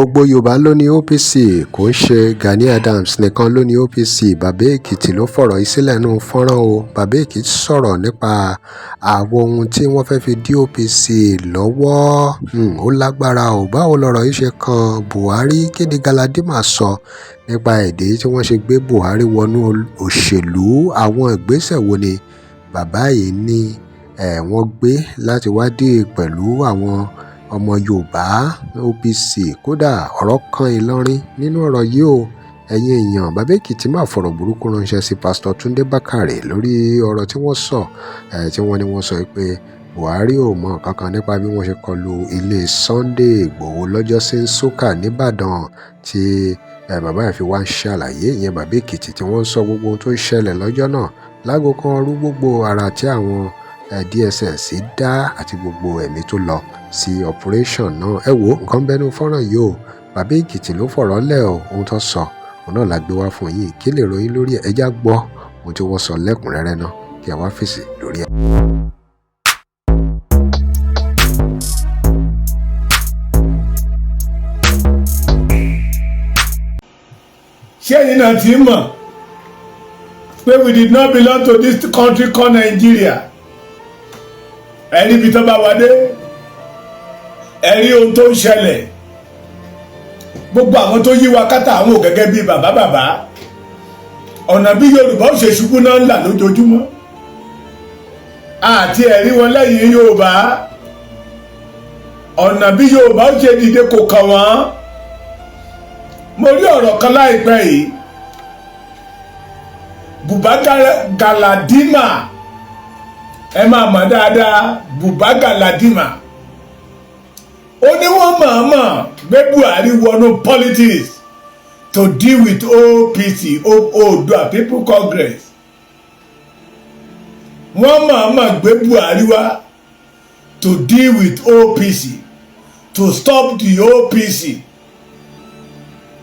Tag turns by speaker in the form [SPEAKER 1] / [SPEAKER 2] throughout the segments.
[SPEAKER 1] gbogbo Yorùbá ló ní OPC, kò ń ṣe Gani Adams nìkan ló ní OPC. Bàbá Èkìtì ló fọ̀rọ̀ yìí sílẹ̀ nínú fọ́nrán o. Bàbá Èkìtì sọ̀rọ̀ nípa àwọn ohun tí wọ́n fẹ́ fi dí OPC lọ́wọ́. Ó lágbára o. Báwo lọ̀rọ̀ yìí ṣe kan Buhari? Kí ni Galadima sọ nípa èdè tí wọ́n ṣe gbé Buhari wọnú òṣèlú? Àwọn ìgbésẹ̀ wo ni bàbá yìí ní wọ́n gbé láti wá dé pẹ̀lú àwọn ọmọ Yorùbá OPC? Kódà ọ̀rọ̀ kan Ìlọrin nínú ọ̀rọ̀ yìí o. Ẹ̀yin èèyàn, Bàbá Èkìtì máa fọ̀rọ̀ burúkú ránṣẹ́ sí Pásítọ̀ Túndé Bákàrè lórí ọ̀rọ̀ tí wọ́n sọ tí wọ́n sọ pé Buhari ò mọ kankan nípa bí wọ́n ṣe kọlu ilé Sunday Igboho lọ́jọ́ sí Nsukka nìbàdàn, tí bàbá yẹn fi wá ń ṣàlàyé. Ìyẹn Bàbá Èkìtì tí wọ́n ń sọ gbogbo ohun tó ń ṣẹlẹ̀ lọ́jọ́ náà, láago kan rú gbogbo ara tí àwọn DSS dá àti gbogbo ẹ̀mí tó lọ sí operation náà. Ẹ wo nǹkan bẹnu fọ́nrán yìí o. Bàbá Èkìtì ló fọ̀rọ̀ lẹ̀ o. Ohun tó sọ òun náà la gbé wá fún yín. Kí lè ròyìn lórí ẹ̀? Ẹjá gbọ́ ohun tí wọ́n sọ lẹ́kùnrẹ́rẹ́ náà kí a wá fèsì lórí ẹ̀.
[SPEAKER 2] Ṣé ẹ̀yin náà ti mọ̀ pé we did not belong to this country called Nigeria? Ẹni bí tó bá wá dé, ẹ̀rí ohun tó ń ṣẹlẹ̀. Gbogbo àwọn tó yí wa kátà àwọn ò gẹ́gẹ́ bí bàbá. Ọ̀nà bí Yorùbá ó ṣe ṣubú náà ń là lójoojúmọ́. Àti ẹ̀rí wọn lẹ́yìn Yorùbá. Ọ̀nà bí Yorùbá ó ṣe dìde kò kàn wọ́n. Mo rí ọ̀rọ̀ kan láìpẹ́ yìí. Bùbá Galadima, ẹ máa mọ̀ dáadáa, Bùbá Galadima. Ó ní wọ́n mọ̀ọ́mọ̀ gbé Buhari wọnú politics to deal with OPC, Oòduà People Congress. Wọ́n mọ̀ọ́mọ̀ gbé Buhari wá to deal with OPC, to stop the OPC.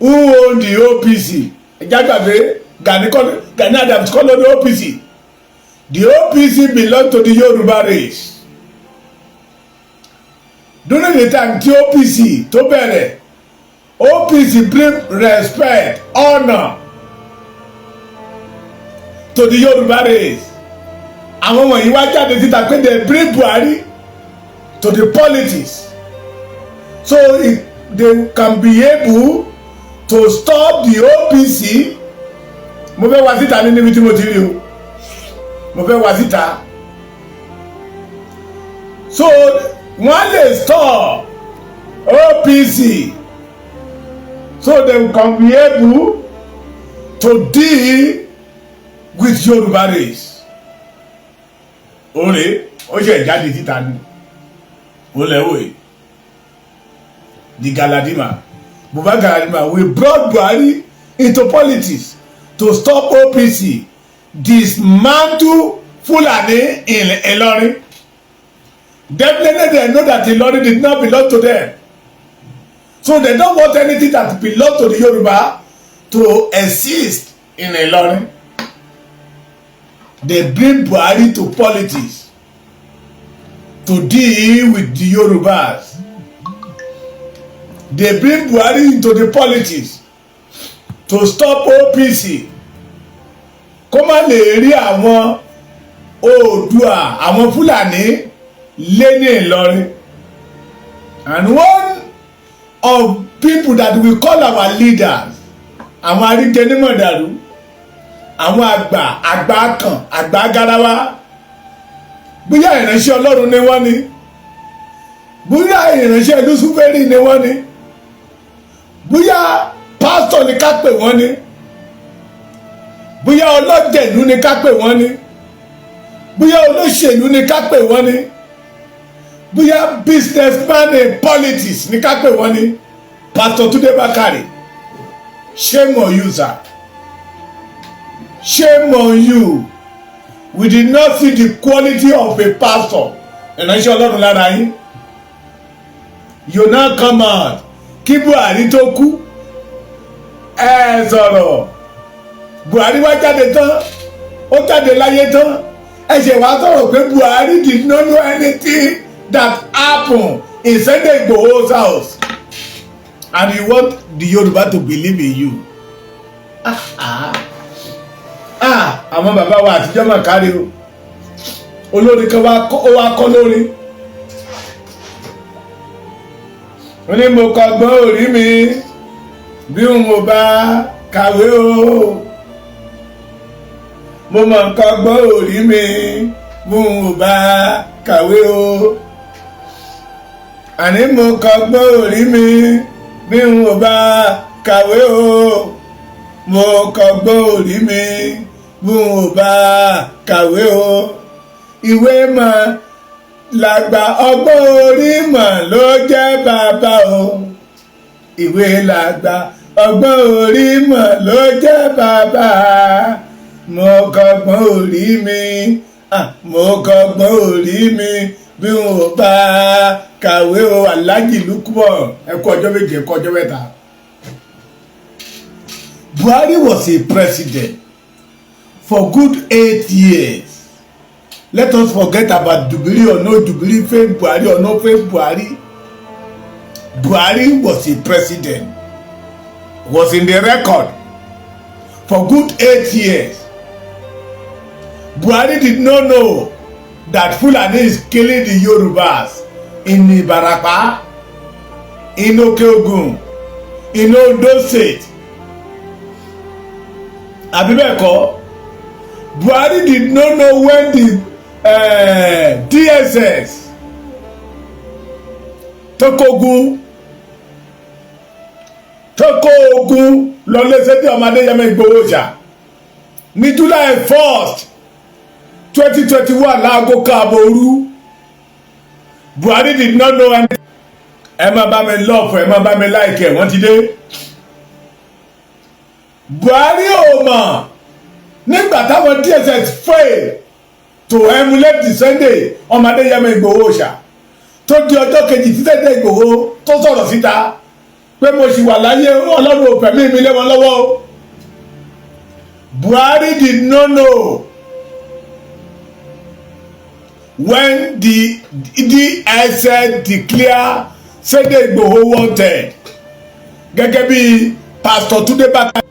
[SPEAKER 2] Who owned the OPC? Ìjàgbàgbé Gani Adams called the OPC. The OPC belonged to the Yoruba race. During the time tí OPC tó bẹ̀rẹ̀, OPC bring respect, honor to the Yoruba race. Àwọn wọ̀nyí wá jáde síta pé they bring Buhari to the politics so they can be able to stop the OPC. Mo fẹ́ wá síta ní níbi tí mo ti rí o. Mo fẹ́ wá síta. So wọ́n lè stop OPC so they can be able to deal with Yoruba race. Ole, ó ṣe ìjáde síta ni. Ó lẹ́wọ̀ yìí. The Galadima. Bùbá Galadima, we brought Buhari into politics to stop OPC, dismantle Fulani in Ilorin. Definitely they know that Ilorin did not belong to them. So they don't want anything that belongs to the Yoruba to exist in Ilorin. They bring Buhari to politics to deal with the Yorubas. They bring Buhari into the politics to stop OPC. Kó má lè rí àwọn Oòduà, àwọn Fúlàní lé ní Ìlọrin. And one of people that we call our leaders, àwọn aríjẹnímọ̀dàrú, àwọn àgbà kan, àgbà garawa, bóyá ìránṣẹ́ Ọlọ́run ni wọ́n ni, bóyá ìránṣẹ́ Lúsúférì ni wọ́n ni, bóyá pásítọ̀ ni ká pè wọ́n ni, bóyá ọlọ́jẹ̀lú ni ká pè wọ́n ni, bóyá olóṣèlú ni ká pè wọ́n ni, bóyá businessman in politics ni ká pè wọ́n ni. Pastor Túndé Bákàrè, shame on you, sir. Shame on you. We did not see the quality of a pastor. Ìránṣẹ́ Ọlọ́run lára yín. You now come out. Kí Buhari tó kú. Ẹ sọ̀rọ̀. Buhari wá jáde tán. Ó jáde láyé tán. Ẹ ṣe wá sọ̀rọ̀ pé Buhari did not know anything that happened in Sunday Igboho's house. and you want the Yoruba to believe in you. Àwọn bàbá wa àtijọ́ mà kárí o. Olórin kan wá kọ́ lórí. Ó ní mo kọ́gbọ́n orí mi bí mo bá kàwé o. Mo mọ̀ kọ́gbọ́n orí mi bí mo bá kàwé o. Àní mo kọ́gbọ́n orí mi bí mo bá kàwé o. Mo kọ́gbọ́n orí mi bí mo bá kàwé o. Ìwé mọ̀ làgbà ọgbọ́n orí mọ̀ ló jẹ́ bàbá o. Ìwé làgbà ọgbọ́n orí mọ̀ ló jẹ́ bàbá. Mo kọ́gbọ́n orí mi, mo kọ́gbọ́n orí mi bí mo bá kàwé o. Alhaji Lukman, ẹ kú ọjọ́ méje, ẹ kú ọjọ́ mẹ́ta. Buhari was a president for good 8 years. Let us forget about Jubilee or no Jubilee, fake Buhari or no fake Buhari. Buhari was a president, was in the record for good 8 years. Buhari did not know that Fulani is killing the Yorubas in Ibarapa, in Okeogun, in Ondo State. Abibeko, Buhari did not know when the DSS Tokogun lọ lẹ́sẹ̀ tí ọmọdé yẹmẹ Igboho jà ní July 1st 2021 láago káàbòrú. Buhari did not know anything. Ẹ má bá mi love, ẹ má bá mi like ẹ, wọ́n ti dé. Buhari ò mọ̀ nígbà táwọn DSS fail to emulate the Sunday ọmọdé yẹmẹ Igboho ṣá tó di ọjọ́ kejì tí Sunday Igboho tó sọ̀rọ̀ síta pé mo ṣì wà láyé, Ọlọ́run ò fẹ̀mí mi lé wọn lọ́wọ́. Buhari did not know when the DSS declare Sunday Igboho wanted gẹ́gẹ́ bí Pastor Tunde Bakare.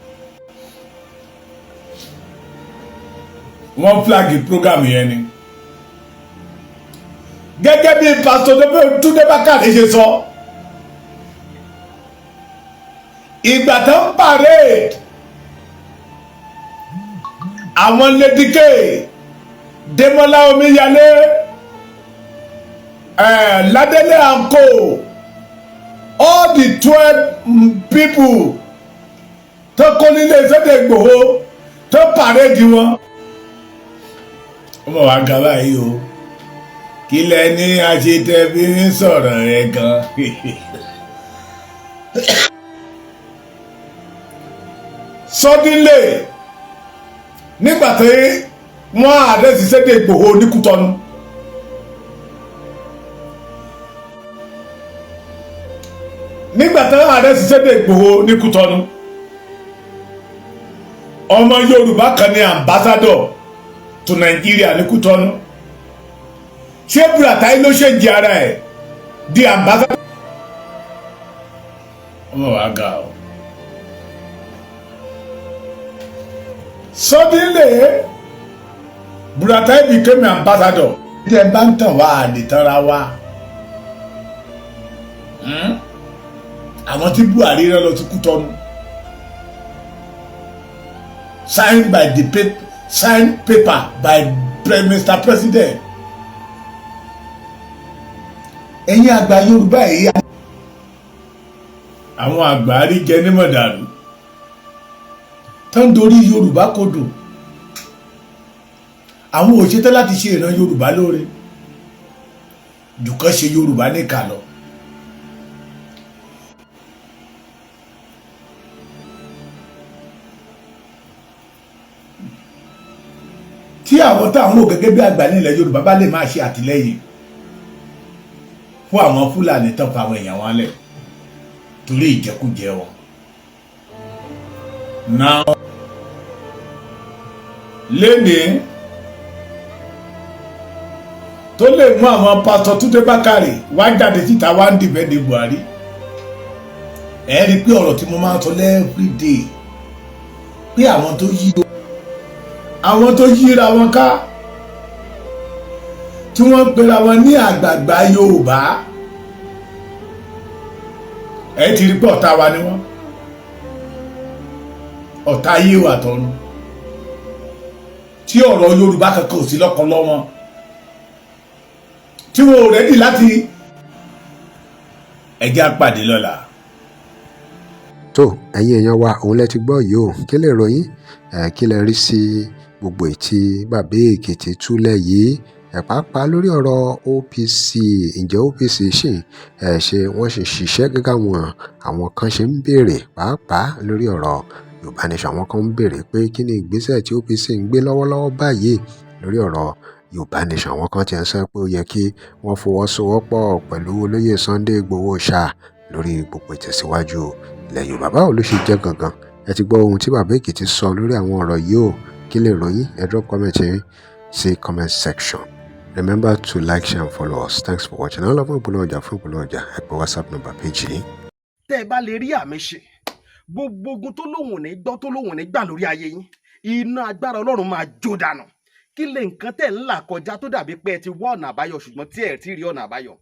[SPEAKER 2] Wọ́n flag program yẹn ni gẹ́gẹ́ bí Pastor Tunde Bakare ṣe sọ. Ìgbà tó ń parade àwọn Lady K, Demola Omiyale, Ladele and Co, all the 12 people tó kó nílé Sunday Igboho tó parade wọn. Ọmọ wa gaba yìí o, kí lẹ ní àṣetẹ̀bí ń sọ̀rọ̀ ẹ̀ gan. Suddenly nígbà tí wọ́n àdẹ́sí Sunday Igboho ní Kútọ́nù, ọmọ Yorùbá kan ní ambassador to Nigeria ní Kútọ́nù. Ṣé Buratai ló ṣe jẹ ara ẹ̀ di ambassador? Ọmọ wa ga o. Suddenly Buratai became an ambassador. Jẹ́ bá ń tàn wá àdìtànra wa. Àwọn tí Buhari rán lọ sí Kútọ́nù signed paper by Mr. President. Ẹ̀yin àgbà Yorùbá yìí, àwọn àgbà rí jẹ ní mọ̀dàrú tó ń dorí Yorùbá kodò. Àwọn òṣètò láti ṣe ìran Yorùbá lóore dùkọ́ ṣe Yorùbá níkà lọ. Tí àwọn táwọn ò gẹ́gẹ́ bí àgbà nílẹ̀ Yorùbá bá lè máa ṣe àtìlẹ́yìn fún àwọn Fúlàní tán fa àwọn èèyàn wọn lẹ̀ torí ìjẹkújẹ wọn. Now lénìí tó lè mú àwọn Pastor Tunde Bakare wá jáde síta wá ń dìbẹ́ndì Buhari. ẹ rí i pé ọ̀rọ̀ tí mo máa ń sọ everyday pé àwọn tó yíra wọn ká tí wọ́n ń pera wọn ní àgbààgbà Yorùbá ẹ ti rí pé ọ̀tá wa ni wọ́n, ọ̀tá ayé wa tọ̀run, tí ọ̀rọ̀ Yorùbá kankan ò sí lọ́kàn wọn, tí wọn ò rẹ́dì láti ẹjẹ́ àpàdé lọ́la.
[SPEAKER 1] tó ẹ̀yin èèyàn wa òun lẹ ti gbọ́ yìí o, kí lè ròyìn kí lè rí sí gbogbo ètí bàbá Èkìtì túlẹ̀ yìí pàápàá lórí ọ̀rọ̀ OPC. Ǹjẹ́ OPC ṣe wọ́n ṣe ṣiṣẹ́ gẹ́gẹ́ àwọn kan ṣe ń béèrè, pàápàá lórí ọ̀rọ̀ Yorùbá Nation. Àwọn kan ń béèrè pé kí ni ìgbésẹ̀ tí OPC ń gbé lọ́wọ́lọ́wọ́ báyìí lórí ọ̀rọ̀ Yorùbá Nation. Àwọn kan ti ń sọ pé ó yẹ kí wọ́n fọwọ́sowọ́pọ̀ pẹ̀lú olóyè Sunday Igboho ṣá lórí gbogbo ìtẹ̀síwájú ilẹ̀ Yorùbá. Báwo ló ṣe jẹ́ gangan? Ẹ ti gbọ́ ohun tí bàbá Èkìtì sọ lórí àwọn ọ̀rọ̀ yìí o. Kí lè ròyìn? Ẹ drop comment yín sí comment section. Remember to like, share and follow us. Thanks for watching. All of ìpolówó ọjà fún ìpolówó ọjà ẹ pè WhatsApp number page yìí.
[SPEAKER 3] Tẹ́ ẹ bá lè rí àmì ṣe gbogbo ogun tó lóhùn ní gbọ́ tó lóhùn ní gbà lórí ayé yín, iná agbára Ọlọ́run máa jó dànù. Kí lè nǹkan tẹ́ ń là kọjá tó dàbí pé ẹ ti wá ọ̀nà àbáyọ ṣùgbọ́n tí ẹ ti rí ọ̀nà àbáyọ.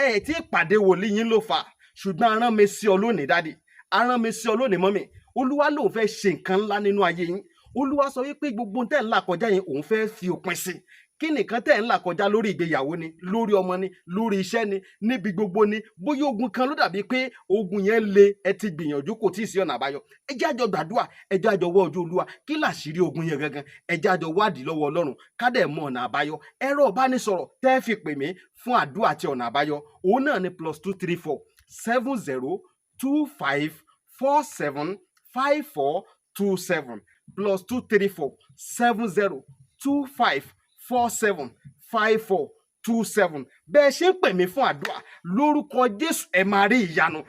[SPEAKER 3] Ẹ ti pàdé wòlíì yín ló fà, ṣùgbọ́n arán mi sí ọ lónìí dádì, arán mi sí ọ lónìí mọ́mì. Olúwa lòun fẹ́ ṣe nǹkan ńlá nínú ayé yín. Olúwa sọ wípé gbogbo tẹ́ ń là kọjá yẹn òun fẹ́ fi òpin sí. Kí nìkan tẹ́ ń là kọjá lórí ìgbéyàwó ni, lórí ọmọ ni, lórí iṣẹ́ ni, níbi gbogbo ni, bóyá ogun kan ló dàbí pé ogun yẹn le, ẹ ti gbìyànjú kò tíì sí ọ̀nà àbáyọ. Ẹ jẹ́ àjọ gbàdúrà, ẹ jẹ́ àjọ wọ ojú Olúwa, kí làṣírí ogun yẹn gangan, ẹ jẹ́ àjọ wádìí lọ́wọ́ Ọlọ́run ká dẹ̀ mọ ọ̀nà àbáyọ. Ẹ̀rọ ìbánisọ̀rọ̀ tẹ́ fi pè mí fún àdúrà àti ọ̀nà àbáyọ òun náà ni +234 70 25 47 5427 +234 70 25 47 5427. Bẹ́ẹ̀ ṣe ń pè mí fún àdúrà lórúkọ Jésù ẹ máa rí ìyanu.